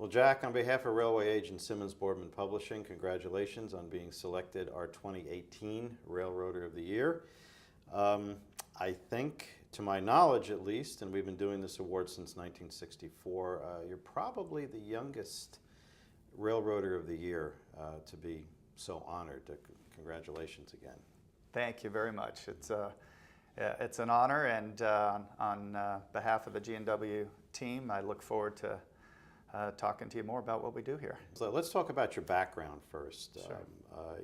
Well, Jack, on behalf of Railway Agent Simmons Boardman Publishing, congratulations on being selected our 2018 Railroader of the Year. I think, to my knowledge at least, and we've been doing this award since 1964, you're probably the youngest Railroader of the Year to be so honored. Congratulations again. Thank you very much. It's an honor, and on behalf of the G&W team, I look forward to talking to you more about what we do here. So let's talk about your background first. Sure.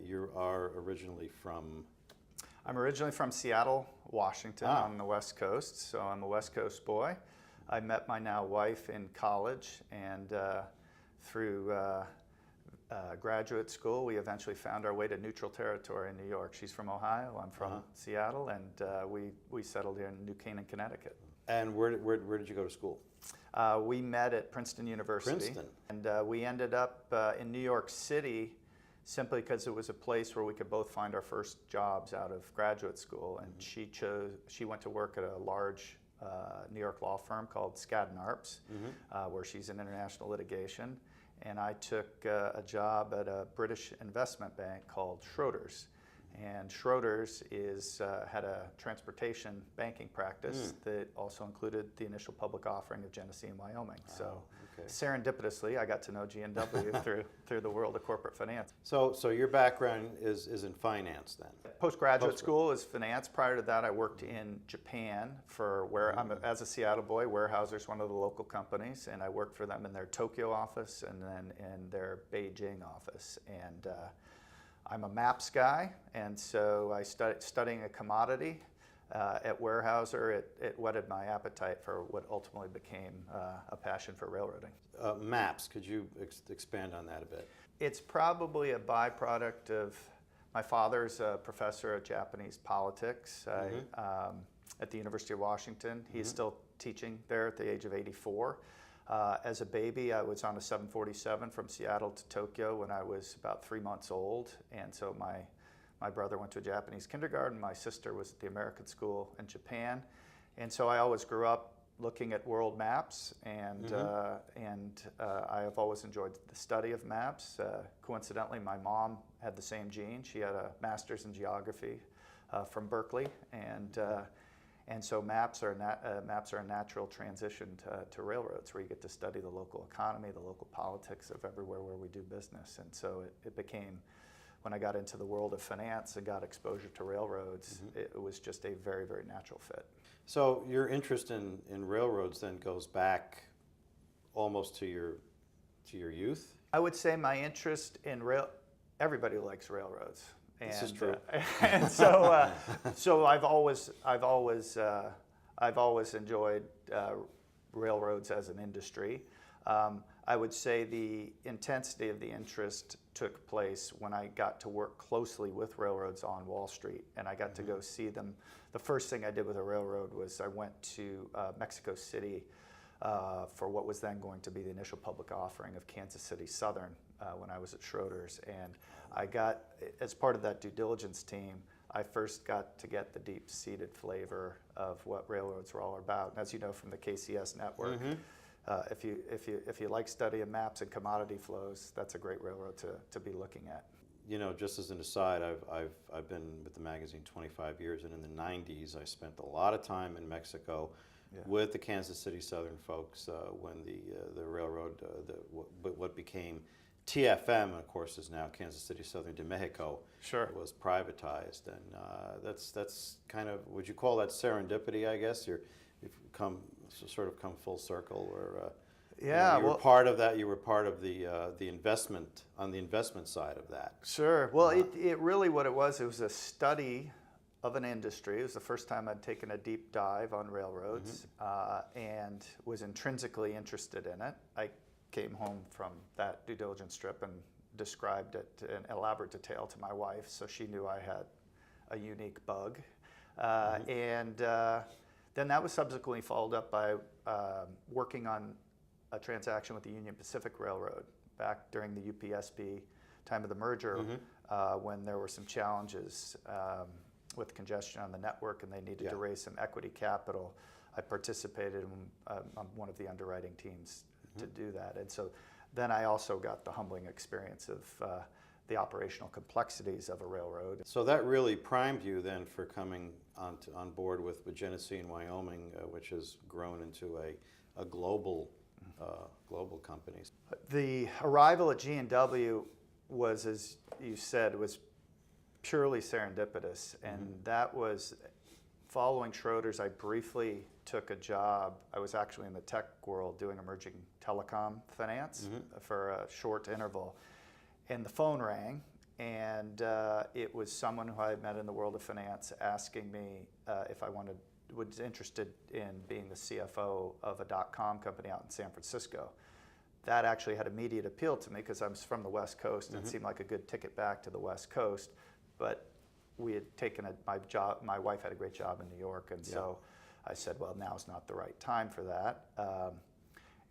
You are originally from? I'm originally from Seattle, Washington, on the West Coast, so I'm a West Coast boy. I met my now wife in college, and through graduate school, we eventually found our way to neutral territory in New York. She's from Ohio, I'm from Seattle, and we settled here in New Canaan, Connecticut. And where did you go to school? We met at Princeton University. Princeton. And we ended up in New York City simply because it was a place where we could both find our first jobs out of graduate school. And she went to work at a large New York law firm called Skadden Arps, where she's in international litigation. And I took a job at a British investment bank called Schroders. And Schroders had a transportation banking practice that also included the initial public offering of Genesee and Wyoming. So serendipitously, I got to know G&W through the world of corporate finance. So your background is in finance then? Postgraduate school is finance. Prior to that, I worked in Japan for as a Seattle boy. Weyerhaeuser's one of the local companies, and I worked for them in their Tokyo office and then in their Beijing office. And I'm a maps guy, and so I studying a commodity at Weyerhaeuser. It whetted my appetite for what ultimately became a passion for railroading. Maps, could you expand on that a bit? It's probably a byproduct of my father's a professor of Japanese politics at the University of Washington. He's still teaching there at the age of 84. As a baby, I was on a 747 from Seattle to Tokyo when I was about 3 months old, and so my brother went to a Japanese kindergarten. My sister was at the American school in Japan, and so I always grew up looking at world maps, and I have always enjoyed the study of maps. Coincidentally, my mom had the same gene. She had a master's in geography from Berkeley, and so maps are a natural transition to railroads, where you get to study the local economy, the local politics of everywhere where we do business. And so it became, when I got into the world of finance and got exposure to railroads, it was just a very, very natural fit. So your interest in railroads then goes back almost to your youth? I would say my interest in everybody likes railroads. This is true. And so I've always enjoyed railroads as an industry. I would say the intensity of the interest took place when I got to work closely with railroads on Wall Street, and I got to go see them. The first thing I did with a railroad was I went to Mexico City for what was then going to be the initial public offering of Kansas City Southern when I was at Schroders. And I got, as part of that due diligence team, I first got to get the deep-seated flavor of what railroads were all about. And as you know from the KCS network, if you like studying maps and commodity flows, that's a great railroad to be looking at. You know, just as an aside, I've been with the magazine 25 years, and in the 90s I spent a lot of time in Mexico with the Kansas City Southern folks when the railroad, what became TFM, of course, is now Kansas City Southern de Mexico, was privatized. And that's kind of, would you call that serendipity, I guess? You've sort of come full circle, or you were part of that. You were part of the investment, on the investment side of that. Sure. Well, it really, what it was a study of an industry. It was the first time I'd taken a deep dive on railroads and was intrinsically interested in it. I came home from that due diligence trip and described it in elaborate detail to my wife, so she knew I had a unique bug. And then that was subsequently followed up by working on a transaction with the Union Pacific Railroad back during the UPSB time of the merger, when there were some challenges with congestion on the network and they needed to raise some equity capital. I participated on one of the underwriting teams to do that. And so then I also got the humbling experience of the operational complexities of a railroad. So that really primed you then for coming on board with Genesee in Wyoming, which has grown into a global company. The arrival at G&W was, as you said, was purely serendipitous, and that was following Schroeder's. I briefly took a job. I was actually in the tech world doing emerging telecom finance for a short interval. And the phone rang, and it was someone who I had met in the world of finance asking me if I was interested in being the CFO of a .com company out in San Francisco. That actually had immediate appeal to me because I was from the West Coast and it seemed like a good ticket back to the West Coast. But we had taken my wife had a great job in New York, and so I said, well, now's not the right time for that.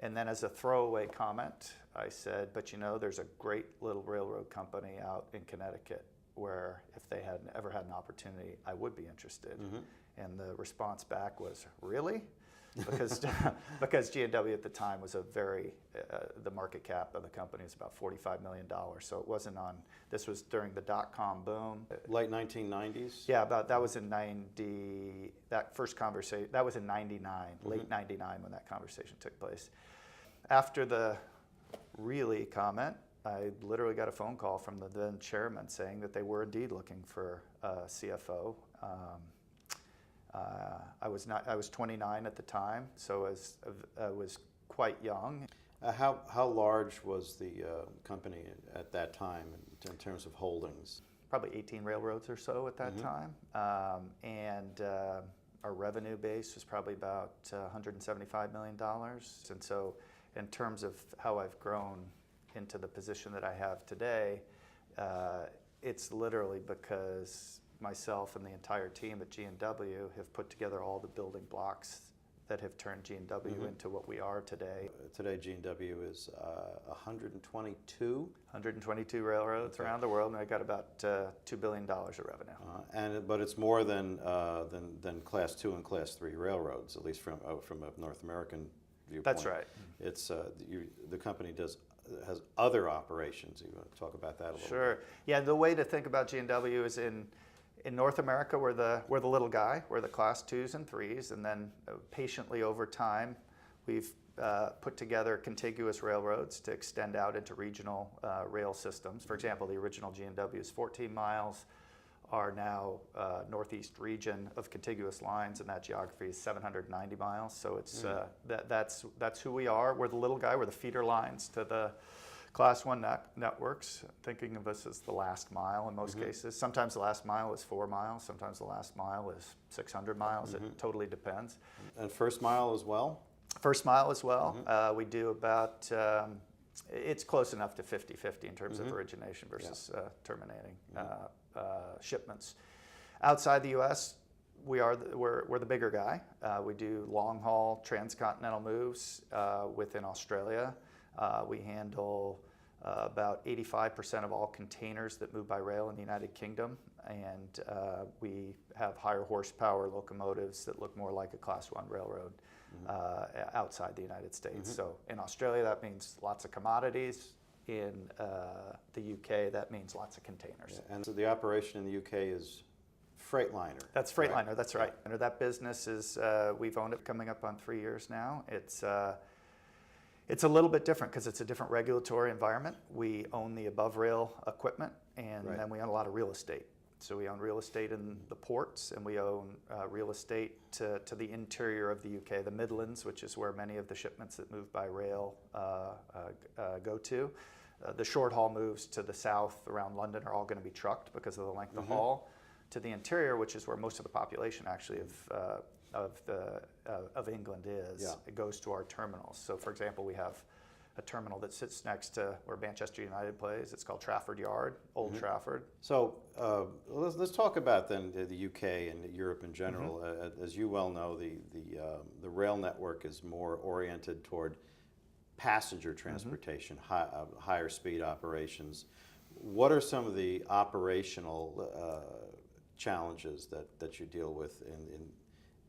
And then as a throwaway comment, I said, but you know, there's a great little railroad company out in Connecticut where if they had ever had an opportunity, I would be interested. And the response back was, really? Because G&W at the time was the market cap of the company was about $45 million. So it wasn't on, this was during the .com boom. Late 1990s? Yeah, that was in 90, that first conversation, that was in 99, late 99 when that conversation took place. After the really comment, I literally got a phone call from the then chairman saying that they were indeed looking for a CFO. I was 29 at the time, so I was quite young. How large was the company at that time in terms of holdings? Probably 18 railroads or so at that time, and our revenue base was probably about $175 million. And so in terms of how I've grown into the position that I have today, it's literally because myself and the entire team at G&W have put together all the building blocks that have turned G&W into what we are today. Today G&W is 122 railroads around the world, and I got about $2 billion of revenue. But it's more than Class 2 and Class 3 railroads, at least from a North American viewpoint. That's right. It's the company has other operations. You want to talk about that a little bit? Sure. Yeah, the way to think about G&W is in North America, we're the little guy. We're the Class 2s and 3s, and then patiently over time, we've put together contiguous railroads to extend out into regional rail systems. For example, the original G&W is 14 miles. Our now northeast region of contiguous lines in that geography is 790 miles. So it's that's who we are. We're the little guy. We're the feeder lines to the Class 1 networks, thinking of us as the last mile in most cases. Sometimes the last mile is 4 miles. Sometimes the last mile is 600 miles. It totally depends. And first mile as well? First mile as well. We do about, it's close enough to 50-50 in terms of origination versus terminating shipments. Outside the U.S., we're the bigger guy. We do long haul transcontinental moves within Australia. We handle about 85% of all containers that move by rail in the United Kingdom, and we have higher horsepower locomotives that look more like a Class 1 railroad outside the United States. So in Australia, that means lots of commodities. In the UK, that means lots of containers. Yeah, and so the operation in the UK is Freightliner. That's Freightliner, right? That's right. And that business is, we've owned it coming up on 3 years now. It's a little bit different because it's a different regulatory environment. We own the above rail equipment, and then we own a lot of real estate. So we own real estate in the ports, and we own real estate to the interior of the UK, the Midlands, which is where many of the shipments that move by rail go to. The short haul moves to the south around London are all going to be trucked because of the length of haul. To the interior, which is where most of the population actually of England is, it goes to our terminals. So for example, we have a terminal that sits next to where Manchester United plays. It's called Trafford Yard, Old Trafford. So let's talk about then the UK and Europe in general. As you well know, the rail network is more oriented toward passenger transportation, higher speed operations. What are some of the operational challenges that you deal with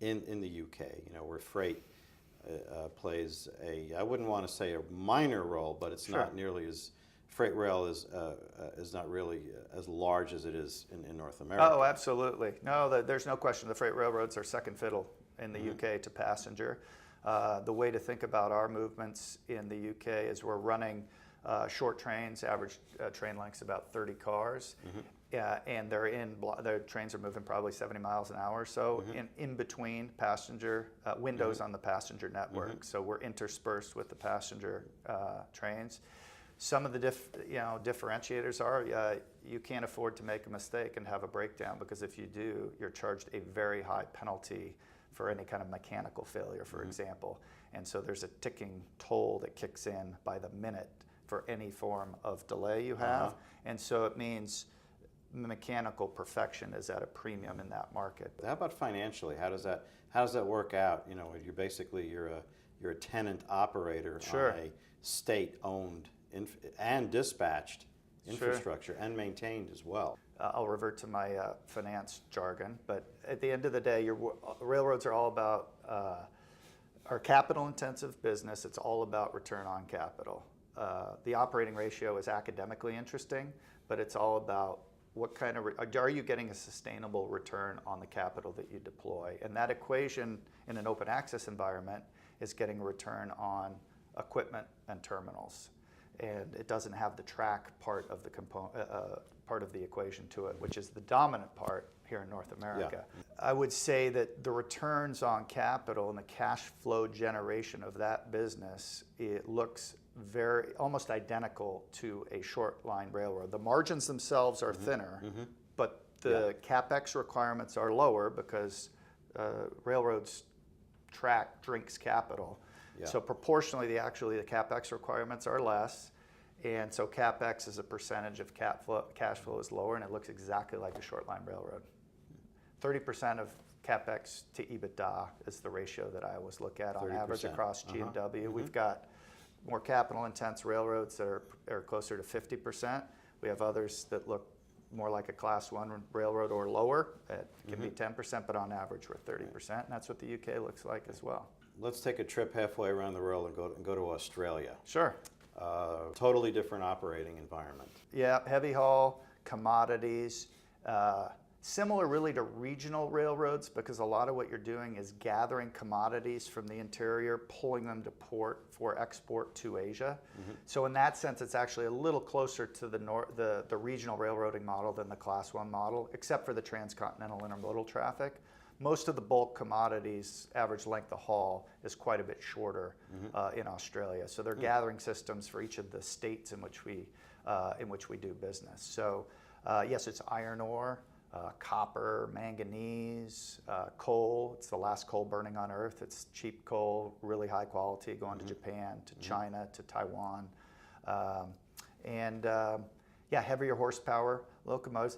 in the UK? You know, where freight plays I wouldn't want to say a minor role, but it's Sure. not nearly as, freight rail is not really as large as it is in North America. Oh, absolutely. No, there's no question. The freight railroads are second fiddle in the UK to passenger. The way to think about our movements in the UK is we're running short trains, average train length's about 30 cars. And their trains are moving probably 70 miles an hour or so in between passenger windows on the passenger network. So we're interspersed with the passenger trains. Some of the differentiators are you can't afford to make a mistake and have a breakdown, because if you do, you're charged a very high penalty for any kind of mechanical failure, for example. And so there's a ticking toll that kicks in by the minute for any form of delay you have. And so it means mechanical perfection is at a premium in that market. How about financially? How does that work out? You know, you're a tenant operator Sure. on a state-owned and dispatched infrastructure and maintained as well. I'll revert to my finance jargon, but at the end of the day, railroads are all about our capital-intensive business. It's all about return on capital. The operating ratio is academically interesting, but it's all about what kind of are you getting a sustainable return on the capital that you deploy, and that equation in an open access environment is getting a return on equipment and terminals, and it doesn't have the track part of the part of the equation to it, which is the dominant part here in North America. Yeah. I would say that the returns on capital and the cash flow generation of that business, it looks almost identical to a short line railroad. The margins themselves are thinner, but the CapEx requirements are lower because railroads track drinks capital. Yeah. So proportionally, the CapEx requirements are less, and so CapEx as a percentage of cash flow is lower, and it looks exactly like a short line railroad. 30% of CapEx to EBITDA is the ratio that I always look at on 30%. Average across G&W. We've got more capital-intense railroads that are closer to 50%. We have others that look more like a Class 1 railroad or lower. It can be 10%, but on average we're 30%, and that's what the UK looks like as well. Let's take a trip halfway around the world and go to Australia. Sure. Totally different operating environment. Yeah, heavy haul, commodities, similar really to regional railroads, because a lot of what you're doing is gathering commodities from the interior, pulling them to port for export to Asia. So in that sense, it's actually a little closer to the regional railroading model than the Class 1 model, except for the transcontinental intermodal traffic. Most of the bulk commodities, average length of haul, is quite a bit shorter in Australia. So they're gathering systems for each of the states in which we do business. So yes, it's iron ore, copper, manganese, coal. It's the last coal burning on Earth. It's cheap coal, really high quality, going to Japan, to China, to Taiwan. Heavier horsepower, locomotives.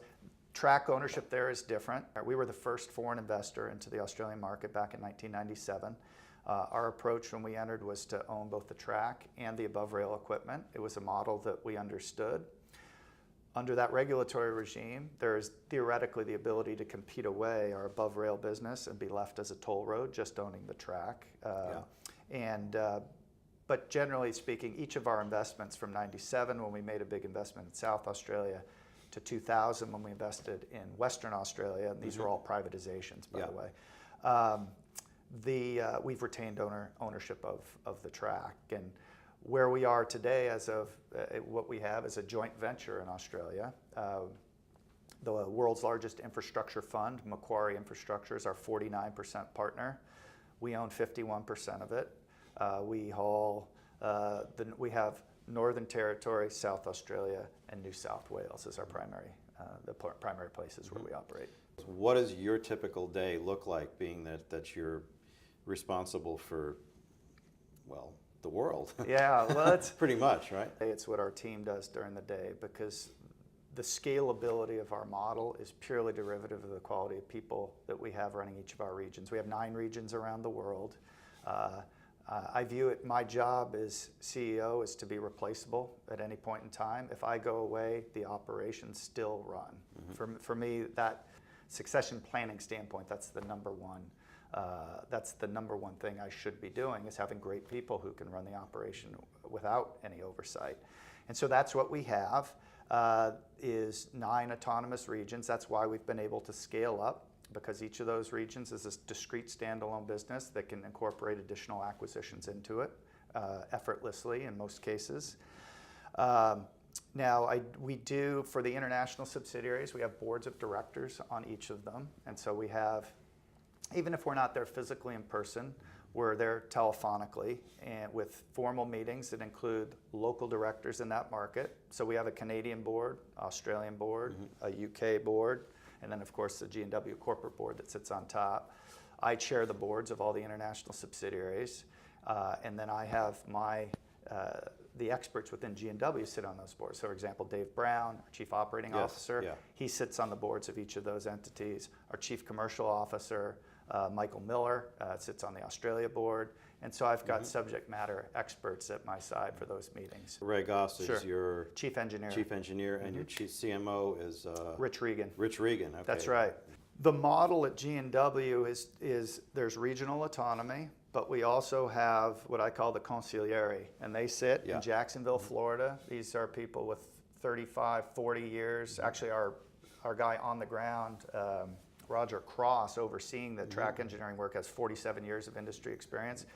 Track ownership there is different. We were the first foreign investor into the Australian market back in 1997. Our approach when we entered was to own both the track and the above rail equipment. It was a model that we understood. Under that regulatory regime, there is theoretically the ability to compete away our above rail business and be left as a toll road, just owning the track. But generally speaking, each of our investments from 97, when we made a big investment in South Australia, to 2000 when we invested in Western Australia, and these were all privatizations, by the way. We've retained ownership of the track, and where we are today, as of what we have is a joint venture in Australia. The world's largest infrastructure fund, Macquarie Infrastructure, is our 49% partner. We own 51% of it. We have Northern Territory, South Australia, and New South Wales as our primary places where we operate. What does your typical day look like, being that you're responsible for, well, the world? Yeah, well, it's pretty much, right? It's what our team does during the day, because the scalability of our model is purely derivative of the quality of people that we have running each of our regions. We have 9 regions around the world. I view it, my job as CEO is to be replaceable at any point in time. If I go away, the operations still run. For me, that succession planning standpoint, that's the number one That's the number one thing I should be doing, is having great people who can run the operation without any oversight. And so that's what we have, is 9 autonomous regions. That's why we've been able to scale up, because each of those regions is a discrete standalone business that can incorporate additional acquisitions into it effortlessly in most cases. Now, we do, for the international subsidiaries, we have boards of directors on each of them. And so we have, even if we're not there physically in person, we're there telephonically and with formal meetings that include local directors in that market. So we have a Canadian board, Australian board, a UK board, and then of course the G&W corporate board that sits on top. I chair the boards of all the international subsidiaries, and then I have the experts within G&W sit on those boards. So for example, Dave Brown, our Chief Operating Officer, he sits on the boards of each of those entities. Our Chief Commercial Officer, Michael Miller, sits on the Australia board. And so I've got subject matter experts at my side for those meetings. Ray Goss is your Chief Engineer. Chief Engineer, and your Chief CMO is Rich Regan. Rich Regan, okay. That's right. The model at G&W is there's regional autonomy, but we also have what I call the consigliere, and they sit in Jacksonville, Florida. These are people with 35, 40 years. Actually, our guy on the ground, Roger Cross, overseeing the track engineering work, has 47 years of industry experience.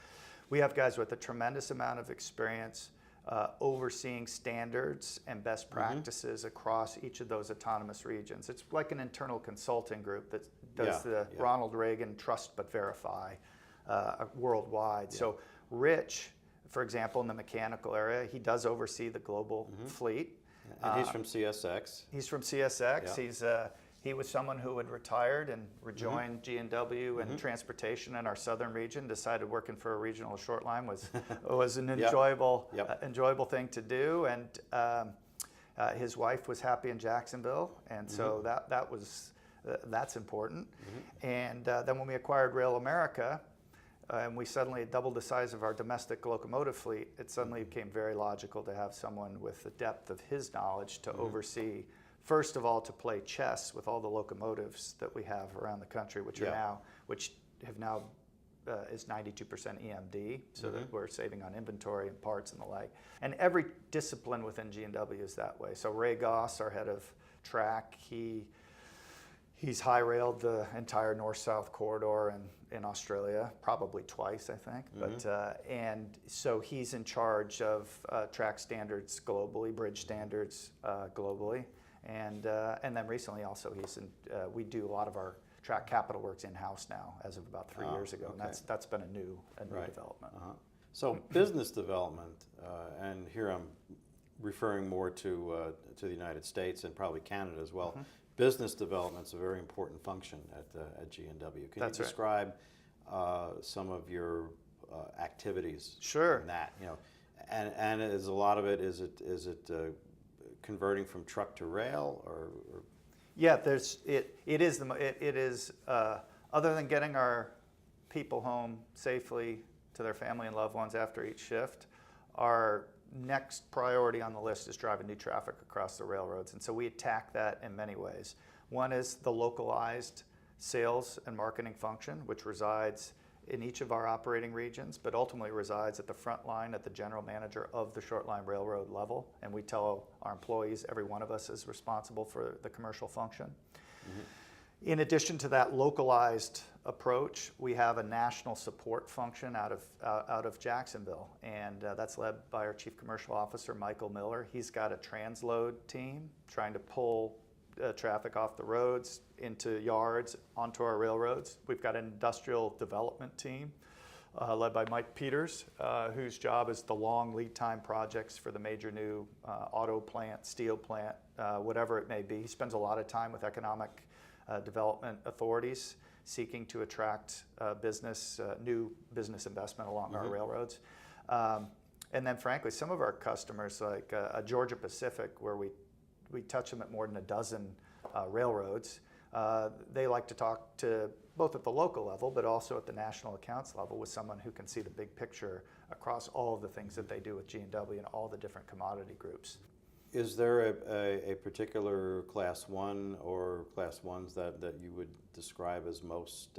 We have guys with a tremendous amount of experience overseeing standards and best practices across each of those autonomous regions. It's like an internal consulting group that does the Ronald Reagan Trust But Verify worldwide. So Rich, for example, in the mechanical area, he does oversee the global fleet. And he's from CSX. He's from CSX. He was someone who had retired and rejoined G&W and transportation in our southern region, decided working for a regional short line was an enjoyable thing to do. And his wife was happy in Jacksonville, and so that's important. And then when we acquired Rail America, and we suddenly doubled the size of our domestic locomotive fleet, it suddenly became very logical to have someone with the depth of his knowledge to oversee, first of all, to play chess with all the locomotives that we have around the country, which have now is 92% EMD, so that we're saving on inventory and parts and the like. And every discipline within G&W is that way. So Ray Goss, our head of track, he's high railed the entire north-south corridor in Australia, probably twice, I think. But and so he's in charge of track standards globally, bridge standards globally. And then recently also we do a lot of our track capital works in-house now as of about 3 years ago. And that's been a new development. So business development, and here I'm referring more to the United States and probably Canada as well. Business development is a very important function at G&W. Can you describe some of your activities in that? And is a lot of it, is it converting from truck to rail, or? Yeah, it is other than getting our people home safely to their family and loved ones after each shift, our next priority on the list is driving new traffic across the railroads. And so we attack that in many ways. One is the localized sales and marketing function, which resides in each of our operating regions, but ultimately resides at the front line at the general manager of the short line railroad level. And we tell our employees every one of us is responsible for the commercial function. In addition to that localized approach, we have a national support function out of Jacksonville, and that's led by our Chief Commercial Officer, Michael Miller. He's got a transload team trying to pull traffic off the roads into yards onto our railroads. We've got an industrial development team led by Mike Peters, whose job is the long lead time projects for the major new auto plant, steel plant, whatever it may be. He spends a lot of time with economic development authorities seeking to attract new business investment along our railroads. And then frankly, some of our customers, like Georgia Pacific, where we touch them at more than a dozen railroads, they like to talk to both at the local level, but also at the national accounts level with someone who can see the big picture across all of the things that they do with G&W and all the different commodity groups. Is there a particular Class 1 or Class 1s that you would describe as most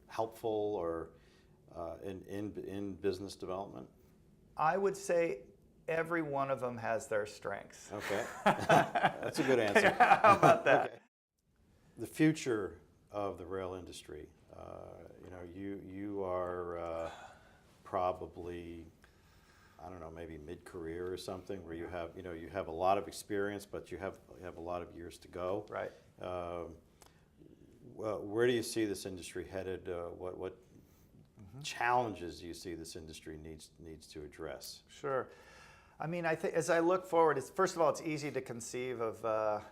helpful or in business development? I would say every one of them has their strengths. Okay, that's a good answer. How about that? Okay. The future of the rail industry. You are probably, I don't know, maybe mid-career or something, where you have a lot of experience, but you have a lot of years to go. Right. Where do you see this industry headed? What challenges do you see this industry needs to address? Sure. I mean, I think as I look forward, first of all, it's easy to conceive of a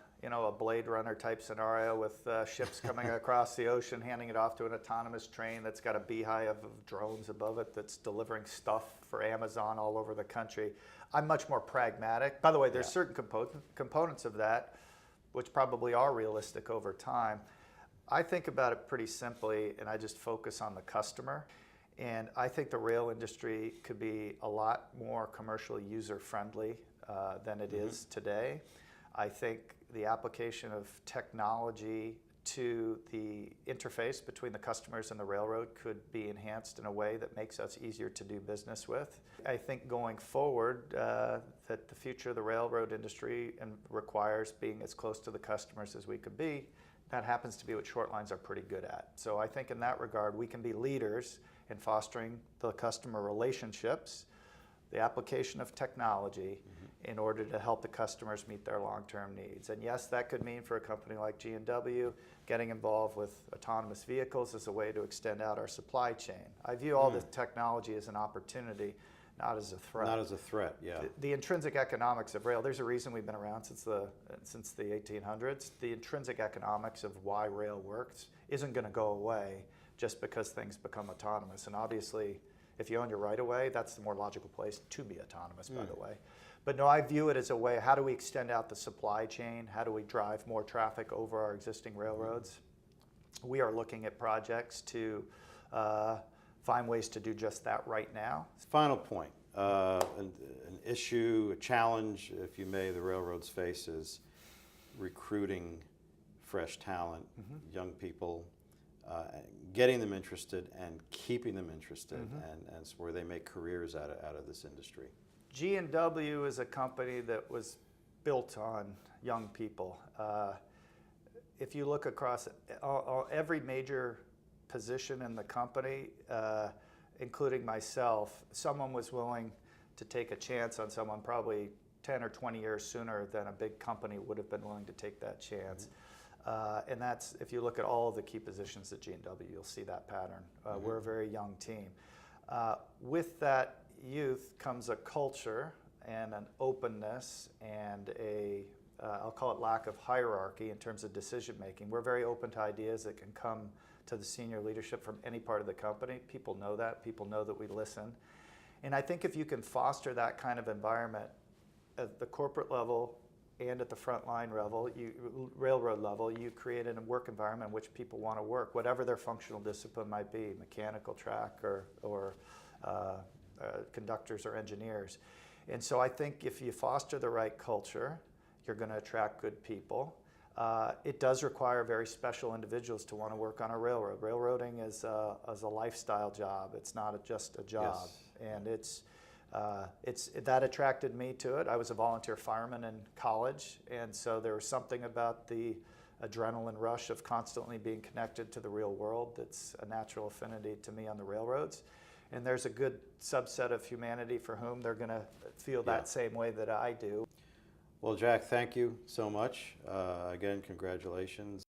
Blade Runner type scenario with ships coming across the ocean, handing it off to an autonomous train that's got a beehive of drones above it that's delivering stuff for Amazon all over the country. I'm much more pragmatic. By the way, there's certain components of that which probably are realistic over time. I think about it pretty simply, and I just focus on the customer. And I think the rail industry could be a lot more commercially user-friendly than it is today. I think the application of technology to the interface between the customers and the railroad could be enhanced in a way that makes us easier to do business with. I think going forward that the future of the railroad industry requires being as close to the customers as we could be. That happens to be what short lines are pretty good at. So I think in that regard we can be leaders in fostering the customer relationships, the application of technology in order to help the customers meet their long-term needs. And yes, that could mean for a company like G&W getting involved with autonomous vehicles as a way to extend out our supply chain. I view all this technology as an opportunity, not as a threat. Not as a threat, yeah. The intrinsic economics of rail, there's a reason we've been around since the 1800s. The intrinsic economics of why rail works isn't going to go away just because things become autonomous. And obviously, if you own your right-of-way, that's the more logical place to be autonomous, by the way. But no, I view it as a way, how do we extend out the supply chain? How do we drive more traffic over our existing railroads? We are looking at projects to find ways to do just that right now. Final point, an issue, a challenge, if you may, the railroads face is recruiting fresh talent, young people, getting them interested and keeping them interested, and it's where they make careers out of this industry. G&W is a company that was built on young people. If you look across every major position in the company, including myself, someone was willing to take a chance on someone probably 10 or 20 years sooner than a big company would have been willing to take that chance. And that's, if you look at all of the key positions at G&W, you'll see that pattern. We're a very young team. With that youth comes a culture and an openness and I'll call it lack of hierarchy in terms of decision making. We're very open to ideas that can come to the senior leadership from any part of the company. People know that. People know that we listen. And I think if you can foster that kind of environment at the corporate level and at the frontline level, railroad level, you create a work environment in which people want to work, whatever their functional discipline might be, mechanical, track, or conductors or engineers. And so I think if you foster the right culture, you're going to attract good people. It does require very special individuals to want to work on a railroad. Railroading is a lifestyle job. It's not just a job. Yes. And that attracted me to it. I was a volunteer fireman in college, and so there was something about the adrenaline rush of constantly being connected to the real world that's a natural affinity to me on the railroads. And there's a good subset of humanity for whom they're going to feel that same way that I do. Well, Jack, thank you so much. Again, congratulations.